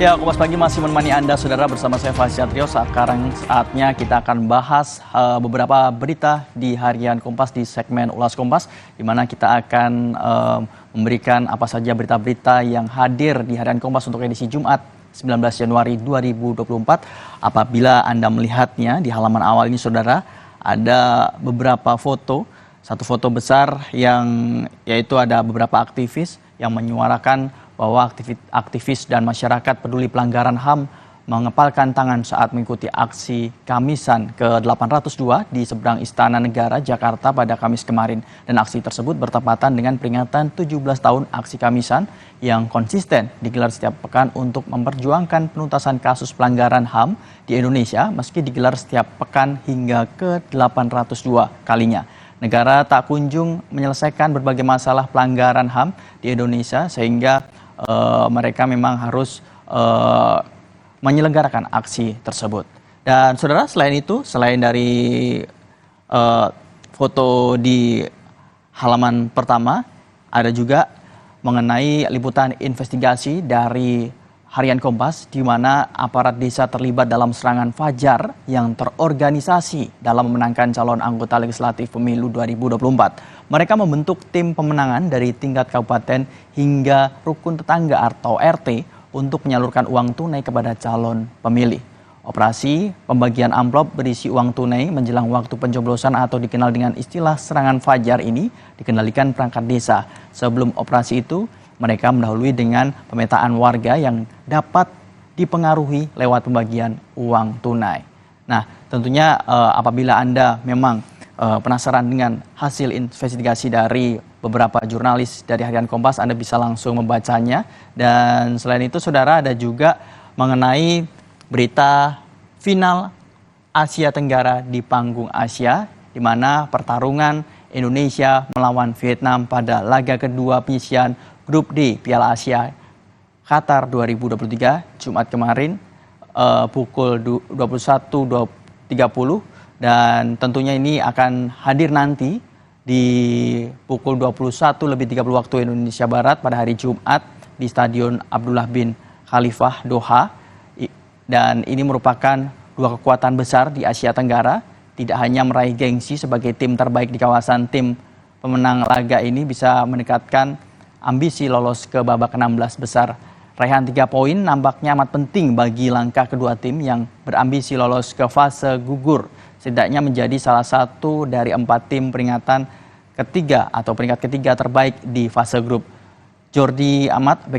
Ya, Kompas Pagi masih menemani Anda, Saudara, bersama saya Fasyatrio. Sekarang saatnya kita akan bahas beberapa berita di harian Kompas di segmen Ulas Kompas, di mana kita akan memberikan apa saja berita-berita yang hadir di harian Kompas untuk edisi Jumat 19 Januari 2024. Apabila Anda melihatnya di halaman awal ini, Saudara, ada beberapa foto. Satu foto besar yang yaitu ada beberapa aktivis yang menyuarakan bahwa aktivis dan masyarakat peduli pelanggaran HAM mengepalkan tangan saat mengikuti aksi Kamisan ke-802 di seberang Istana Negara, Jakarta pada Kamis kemarin. Dan aksi tersebut bertepatan dengan peringatan 17 tahun aksi Kamisan yang konsisten digelar setiap pekan untuk memperjuangkan penuntasan kasus pelanggaran HAM di Indonesia, meski digelar setiap pekan hingga ke-802 kalinya. Negara tak kunjung menyelesaikan berbagai masalah pelanggaran HAM di Indonesia, sehingga mereka memang harus menyelenggarakan aksi tersebut. Dan Saudara, selain itu, selain dari foto di halaman pertama, ada juga mengenai liputan investigasi dari harian Kompas, di mana aparat desa terlibat dalam serangan fajar yang terorganisasi dalam memenangkan calon anggota legislatif pemilu 2024. Mereka membentuk tim pemenangan dari tingkat kabupaten hingga rukun tetangga atau RT untuk menyalurkan uang tunai kepada calon pemilih. Operasi pembagian amplop berisi uang tunai menjelang waktu pencoblosan atau dikenal dengan istilah serangan fajar ini dikendalikan perangkat desa. Sebelum operasi itu, mereka mendahului dengan pemetaan warga yang dapat dipengaruhi lewat pembagian uang tunai. Nah, tentunya apabila Anda memang penasaran dengan hasil investigasi dari beberapa jurnalis dari harian Kompas, Anda bisa langsung membacanya. Dan selain itu, Saudara, ada juga mengenai berita final Asia Tenggara di panggung Asia, di mana pertarungan Indonesia melawan Vietnam pada laga kedua penyisihan Grup D Piala Asia Qatar 2023 Jumat kemarin pukul 21.30, dan tentunya ini akan hadir nanti di pukul 21.30 waktu Indonesia Barat pada hari Jumat di Stadion Abdullah bin Khalifah Doha. Dan ini merupakan dua kekuatan besar di Asia Tenggara, tidak hanya meraih gengsi sebagai tim terbaik di kawasan, tim pemenang laga ini bisa meningkatkan ambisi lolos ke babak 16 besar. Raihan 3 poin nampaknya amat penting bagi langkah kedua tim yang berambisi lolos ke fase gugur, setidaknya menjadi salah satu dari 4 tim peringkat ketiga terbaik di fase grup. Jordi Amat,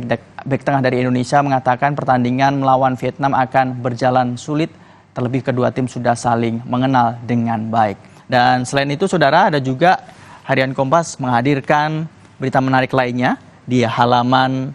bek tengah dari Indonesia, mengatakan pertandingan melawan Vietnam akan berjalan sulit, terlebih kedua tim sudah saling mengenal dengan baik. Dan selain itu, Saudara, ada juga harian Kompas menghadirkan berita menarik lainnya di halaman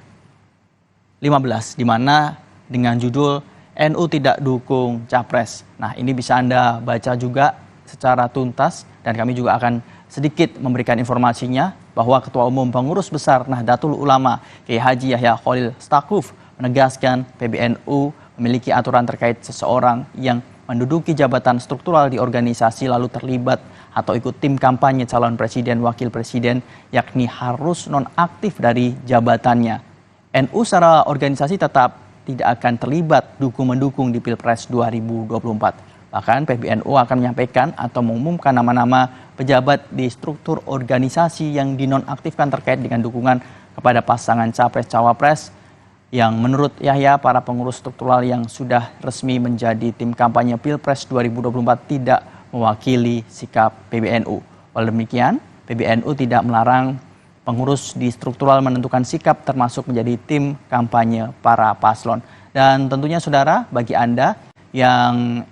15, di mana dengan judul NU tidak dukung Capres. Nah, ini bisa Anda baca juga secara tuntas, dan kami juga akan sedikit memberikan informasinya bahwa Ketua Umum Pengurus Besar Nahdlatul Ulama Kiai Haji Yahya Khalil Stakuf menegaskan PBNU memiliki aturan terkait seseorang yang menduduki jabatan struktural di organisasi lalu terlibat atau ikut tim kampanye calon presiden wakil presiden, yakni harus nonaktif dari jabatannya. NU secara organisasi tetap tidak akan terlibat dukung-mendukung di Pilpres 2024. Bahkan PBNU akan menyampaikan atau mengumumkan nama-nama pejabat di struktur organisasi yang dinonaktifkan terkait dengan dukungan kepada pasangan Capres-Cawapres yang menurut Yahya para pengurus struktural yang sudah resmi menjadi tim kampanye Pilpres 2024 tidak mewakili sikap PBNU. Walau demikian, PBNU tidak melarang pengurus di struktural menentukan sikap termasuk menjadi tim kampanye para paslon. Dan tentunya, Saudara, bagi Anda yang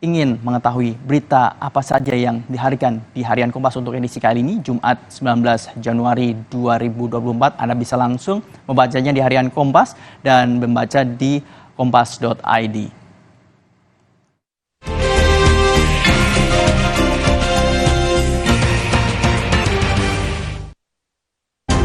ingin mengetahui berita apa saja yang diharikan di harian Kompas untuk edisi kali ini, Jumat 19 Januari 2024, Anda bisa langsung membacanya di harian Kompas dan membaca di kompas.id.